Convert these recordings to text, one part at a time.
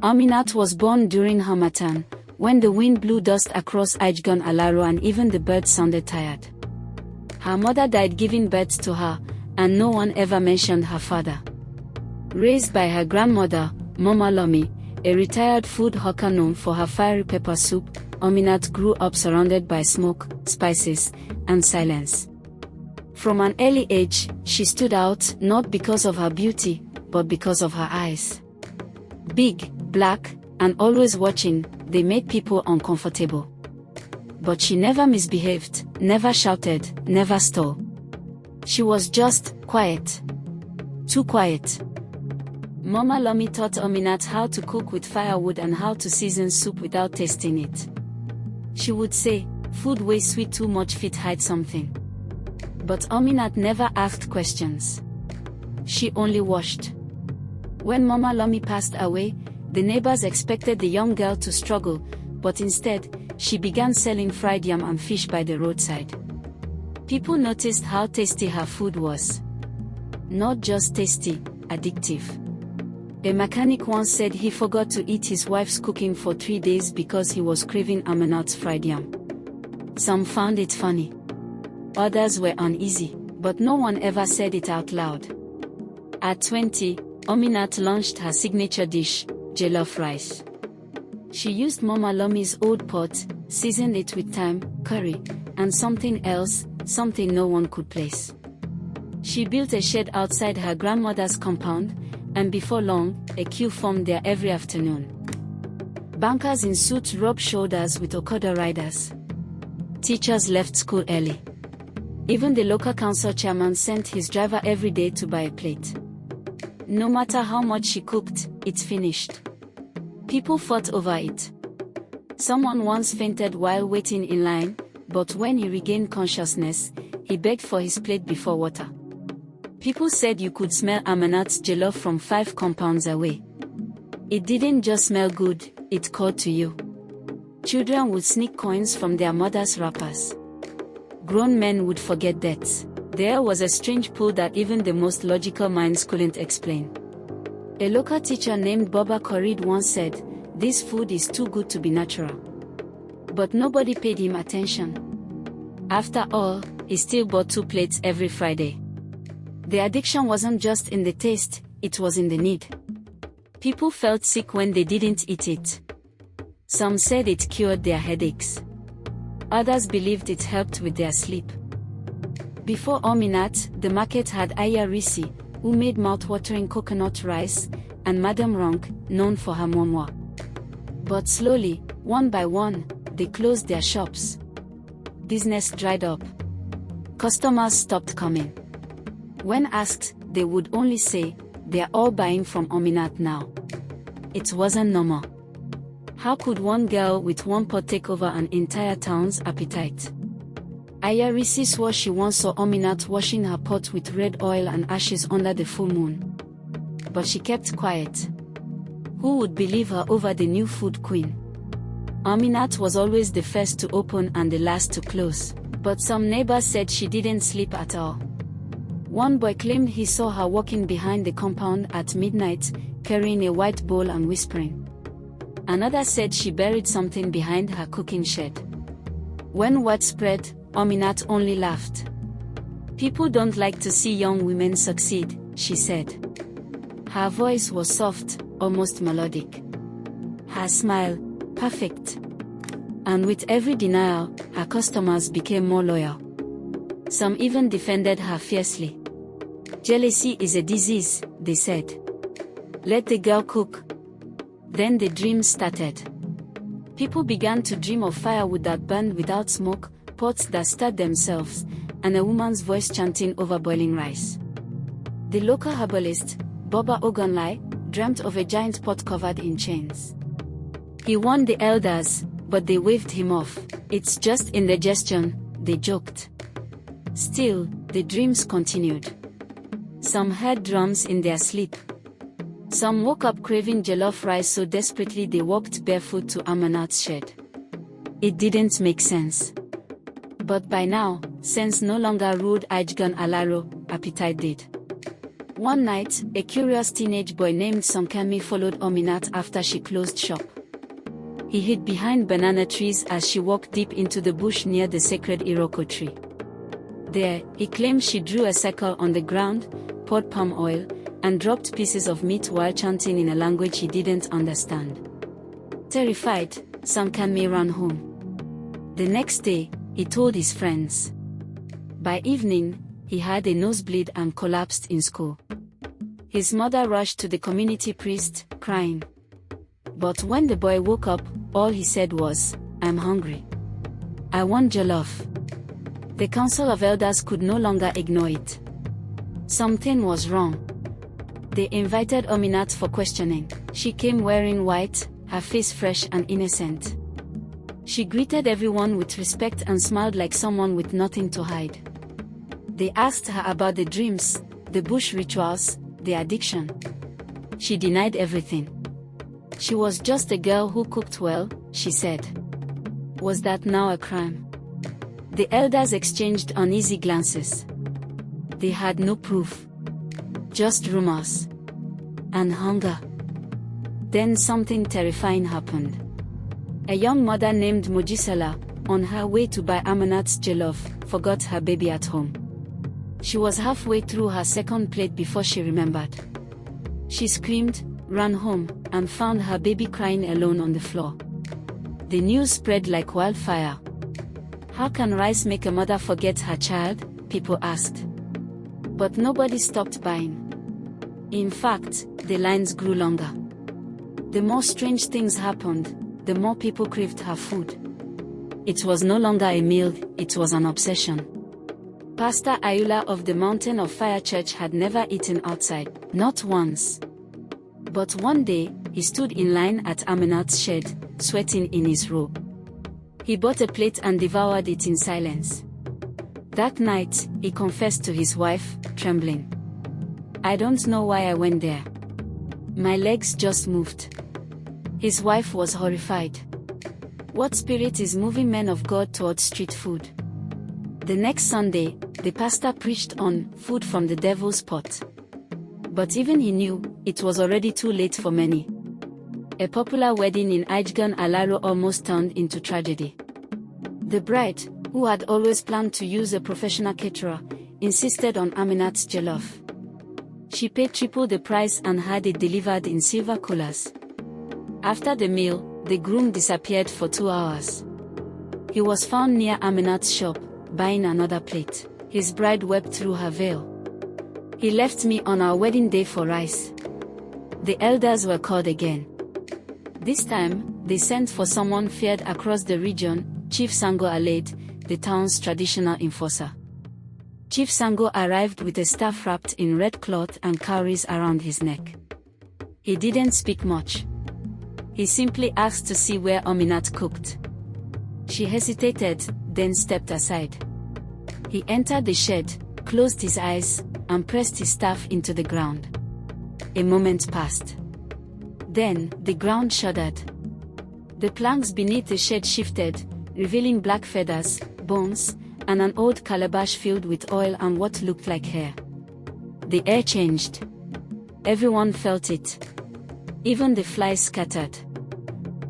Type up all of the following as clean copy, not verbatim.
Ominat was born during Harmattan, when the wind blew dust across Ijegun Alaro and even the birds sounded tired. Her mother died giving birth to her, and no one ever mentioned her father. Raised by her grandmother, Mama Lomi, a retired food hawker known for her fiery pepper soup, Ominat grew up surrounded by smoke, spices, and silence. From an early age, she stood out not because of her beauty, but because of her eyes. Big, black, and always watching, they made people uncomfortable. But she never misbehaved, never shouted, never stole. She was just quiet. Too quiet. Mama Lomi taught Ominat how to cook with firewood and how to season soup without tasting it. She would say, "Food way sweet, too much fit hide something." But Ominat never asked questions. She only watched. When Mama Lomi passed away, the neighbors expected the young girl to struggle, but instead, she began selling fried yam and fish by the roadside. People noticed how tasty her food was. Not just tasty, addictive. A mechanic once said he forgot to eat his wife's cooking for 3 days because he was craving Aminat's fried yam. Some found it funny. Others were uneasy, but no one ever said it out loud. At 20, Ominat launched her signature dish, Jollof rice. She used Mama Lomi's old pot, seasoned it with thyme, curry, and something else, something no one could place. She built a shed outside her grandmother's compound, and before long, a queue formed there every afternoon. Bankers in suits rubbed shoulders with Okada riders. Teachers left school early. Even the local council chairman sent his driver every day to buy a plate. No matter how much she cooked, it's finished. People fought over it. Someone once fainted while waiting in line, but when he regained consciousness, he begged for his plate before water. People said you could smell Aminat's jollof from 5 compounds away. It didn't just smell good, it called to you. Children would sneak coins from their mothers' wrappers. Grown men would forget debts. There was a strange pull that even the most logical minds couldn't explain. A local teacher named Baba Korid once said, "This food is too good to be natural." But nobody paid him attention. After all, he still bought 2 plates every Friday. The addiction wasn't just in the taste, it was in the need. People felt sick when they didn't eat it. Some said it cured their headaches. Others believed it helped with their sleep. Before Ominat, the market had Aya Risi, who made mouth-watering coconut rice, and Madame Ronk, known for her momwa. But slowly, one by one, they closed their shops. Business dried up. Customers stopped coming. When asked, they would only say, "They're all buying from Ominat now." It wasn't normal. How could one girl with one pot take over an entire town's appetite? Aya Risi swore she once saw Ominat washing her pot with red oil and ashes under the full moon. But she kept quiet. Who would believe her over the new food queen? Ominat was always the first to open and the last to close, but some neighbors said she didn't sleep at all. One boy claimed he saw her walking behind the compound at midnight, carrying a white bowl and whispering. Another said she buried something behind her cooking shed. When word spread, Ominat only laughed. "People don't like to see young women succeed," she said. Her voice was soft, almost melodic. Her smile, perfect. And with every denial, her customers became more loyal. Some even defended her fiercely. "Jealousy is a disease," they said. "Let the girl cook." Then the dreams started. People began to dream of firewood that burned without smoke, pots that stirred themselves, and a woman's voice chanting over boiling rice. The local herbalist, Baba Ogunlai, dreamt of a giant pot covered in chains. He warned the elders, but they waved him off. "It's just indigestion," they joked. Still, the dreams continued. Some heard drums in their sleep. Some woke up craving jollof rice so desperately they walked barefoot to Aminat's shed. It didn't make sense. But by now, sense no longer ruled Ijegun Alaro, appetite did. One night, a curious teenage boy named Sankami followed Ominat after she closed shop. He hid behind banana trees as she walked deep into the bush near the sacred Iroko tree. There, he claimed she drew a circle on the ground, poured palm oil, and dropped pieces of meat while chanting in a language he didn't understand. Terrified, Sankami ran home. The next day, he told his friends. By evening, he had a nosebleed and collapsed in school. His mother rushed to the community priest, crying. But when the boy woke up, all he said was, "I'm hungry. I want jollof." The council of elders could no longer ignore it. Something was wrong. They invited Ominat for questioning. She came wearing white, her face fresh and innocent. She greeted everyone with respect and smiled like someone with nothing to hide. They asked her about the dreams, the bush rituals, the addiction. She denied everything. She was just a girl who cooked well, she said. Was that now a crime? The elders exchanged uneasy glances. They had no proof. Just rumors. And hunger. Then something terrifying happened. A young mother named Mojisella, on her way to buy Aminat's jollof, forgot her baby at home. She was halfway through her second plate before she remembered. She screamed, ran home, and found her baby crying alone on the floor. The news spread like wildfire. How can rice make a mother forget her child? People asked. But nobody stopped buying. In fact, the lines grew longer. The more strange things happened, the more people craved her food. It was no longer a meal, it was an obsession. Pastor Ayola of the Mountain of Fire Church had never eaten outside, not once. But one day, he stood in line at Aminat's shed, sweating in his robe. He bought a plate and devoured it in silence. That night, he confessed to his wife, trembling. "I don't know why I went there. My legs just moved." His wife was horrified. What spirit is moving men of God towards street food? The next Sunday, the pastor preached on food from the devil's pot. But even he knew, it was already too late for many. A popular wedding in Ijegun Alaro almost turned into tragedy. The bride, who had always planned to use a professional caterer, insisted on Aminat's jollof. She paid triple the price and had it delivered in silver coolers. After the meal, the groom disappeared for 2 hours. He was found near Aminat's shop, buying another plate. His bride wept through her veil. "He left me on our wedding day for rice." The elders were called again. This time, they sent for someone feared across the region, Chief Sango Alade, the town's traditional enforcer. Chief Sango arrived with a staff wrapped in red cloth and cowries around his neck. He didn't speak much. He simply asked to see where Ominat cooked. She hesitated, then stepped aside. He entered the shed, closed his eyes, and pressed his staff into the ground. A moment passed. Then, the ground shuddered. The planks beneath the shed shifted, revealing black feathers, bones, and an old calabash filled with oil and what looked like hair. The air changed. Everyone felt it. Even the flies scattered.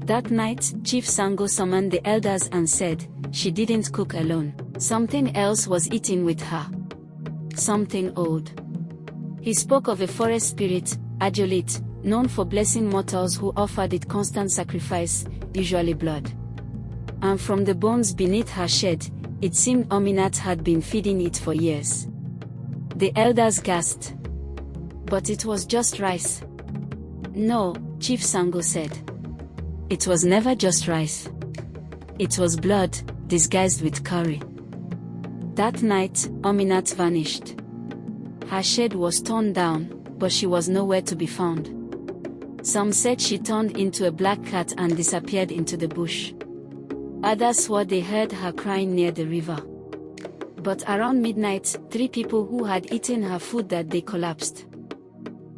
That night, Chief Sango summoned the elders and said, she didn't cook alone. Something else was eating with her. Something old. He spoke of a forest spirit, Ayola, known for blessing mortals who offered it constant sacrifice, usually blood. And from the bones beneath her shed, it seemed Ominat had been feeding it for years. The elders gasped. But it was just rice. No, Chief Sango said. It was never just rice. It was blood, disguised with curry. That night, Ominat vanished. Her shed was torn down, but she was nowhere to be found. Some said she turned into a black cat and disappeared into the bush. Others swore they heard her crying near the river. But around midnight, 3 people who had eaten her food that day collapsed.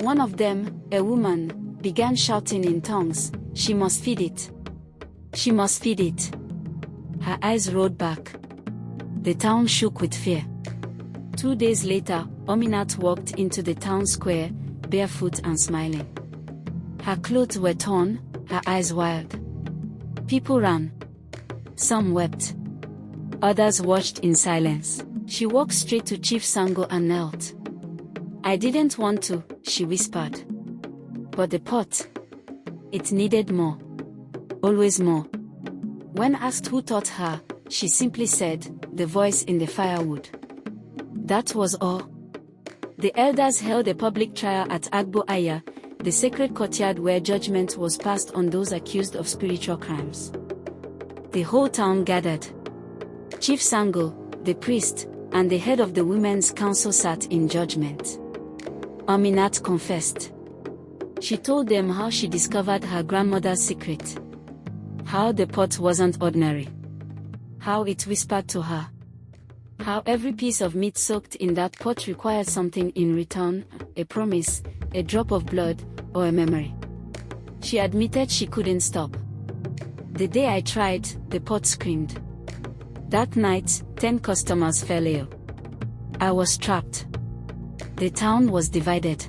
One of them, a woman, began shouting in tongues, "She must feed it. She must feed it." Her eyes rolled back. The town shook with fear. 2 days later, Ominat walked into the town square, barefoot and smiling. Her clothes were torn, her eyes wild. People ran. Some wept. Others watched in silence. She walked straight to Chief Sango and knelt. "I didn't want to," she whispered. "But the pot. It needed more. Always more." When asked who taught her, she simply said, "The voice in the firewood." That was all. The elders held a public trial at Agbo Aya, the sacred courtyard where judgment was passed on those accused of spiritual crimes. The whole town gathered. Chief Sango, the priest, and the head of the women's council sat in judgment. Aminat confessed. She told them how she discovered her grandmother's secret. How the pot wasn't ordinary. How it whispered to her. How every piece of meat soaked in that pot required something in return, a promise, a drop of blood, or a memory. She admitted she couldn't stop. "The day I tried, the pot screamed." That night, 10 customers fell ill. I was trapped. The town was divided.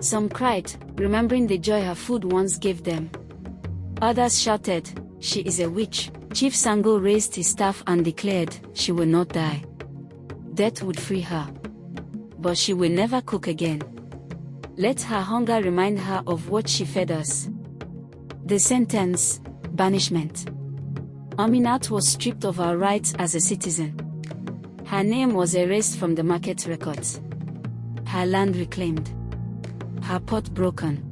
Some cried, remembering the joy her food once gave them. Others shouted, "She is a witch." Chief Sango raised his staff and declared, "She will not die. Death would free her. But she will never cook again. Let her hunger remind her of what she fed us." The sentence: banishment. Ominat was stripped of her rights as a citizen. Her name was erased from the market records. Her land reclaimed. Her pot broken.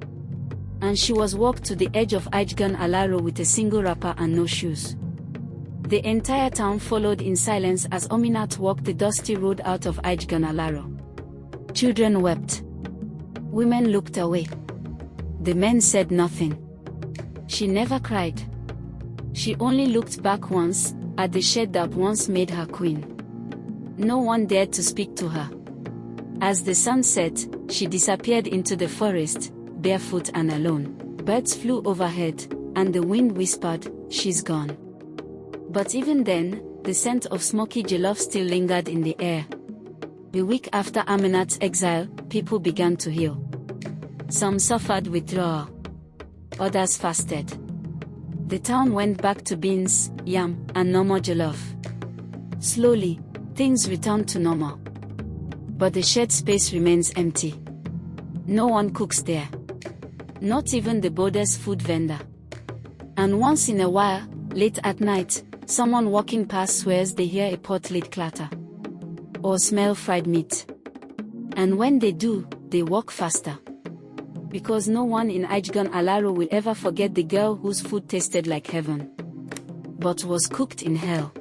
And she was walked to the edge of Ijegun Alaro with a single wrapper and no shoes. The entire town followed in silence as Ominat walked the dusty road out of Ijegun Alaro. Children wept. Women looked away. The men said nothing. She never cried. She only looked back once, at the shed that once made her queen. No one dared to speak to her. As the sun set, she disappeared into the forest, barefoot and alone. Birds flew overhead, and the wind whispered, "She's gone." But even then, the scent of smoky jollof still lingered in the air. A week after Aminat's exile, people began to heal. Some suffered withdrawal. Others fasted. The town went back to beans, yam, and normal jollof. Slowly, things returned to normal. But the shared space remains empty. No one cooks there. Not even the border's food vendor. And once in a while, late at night, someone walking past swears they hear a pot lid clatter. Or smell fried meat. And when they do, they walk faster. Because no one in Ijegun Alaro will ever forget the girl whose food tasted like heaven, but was cooked in hell.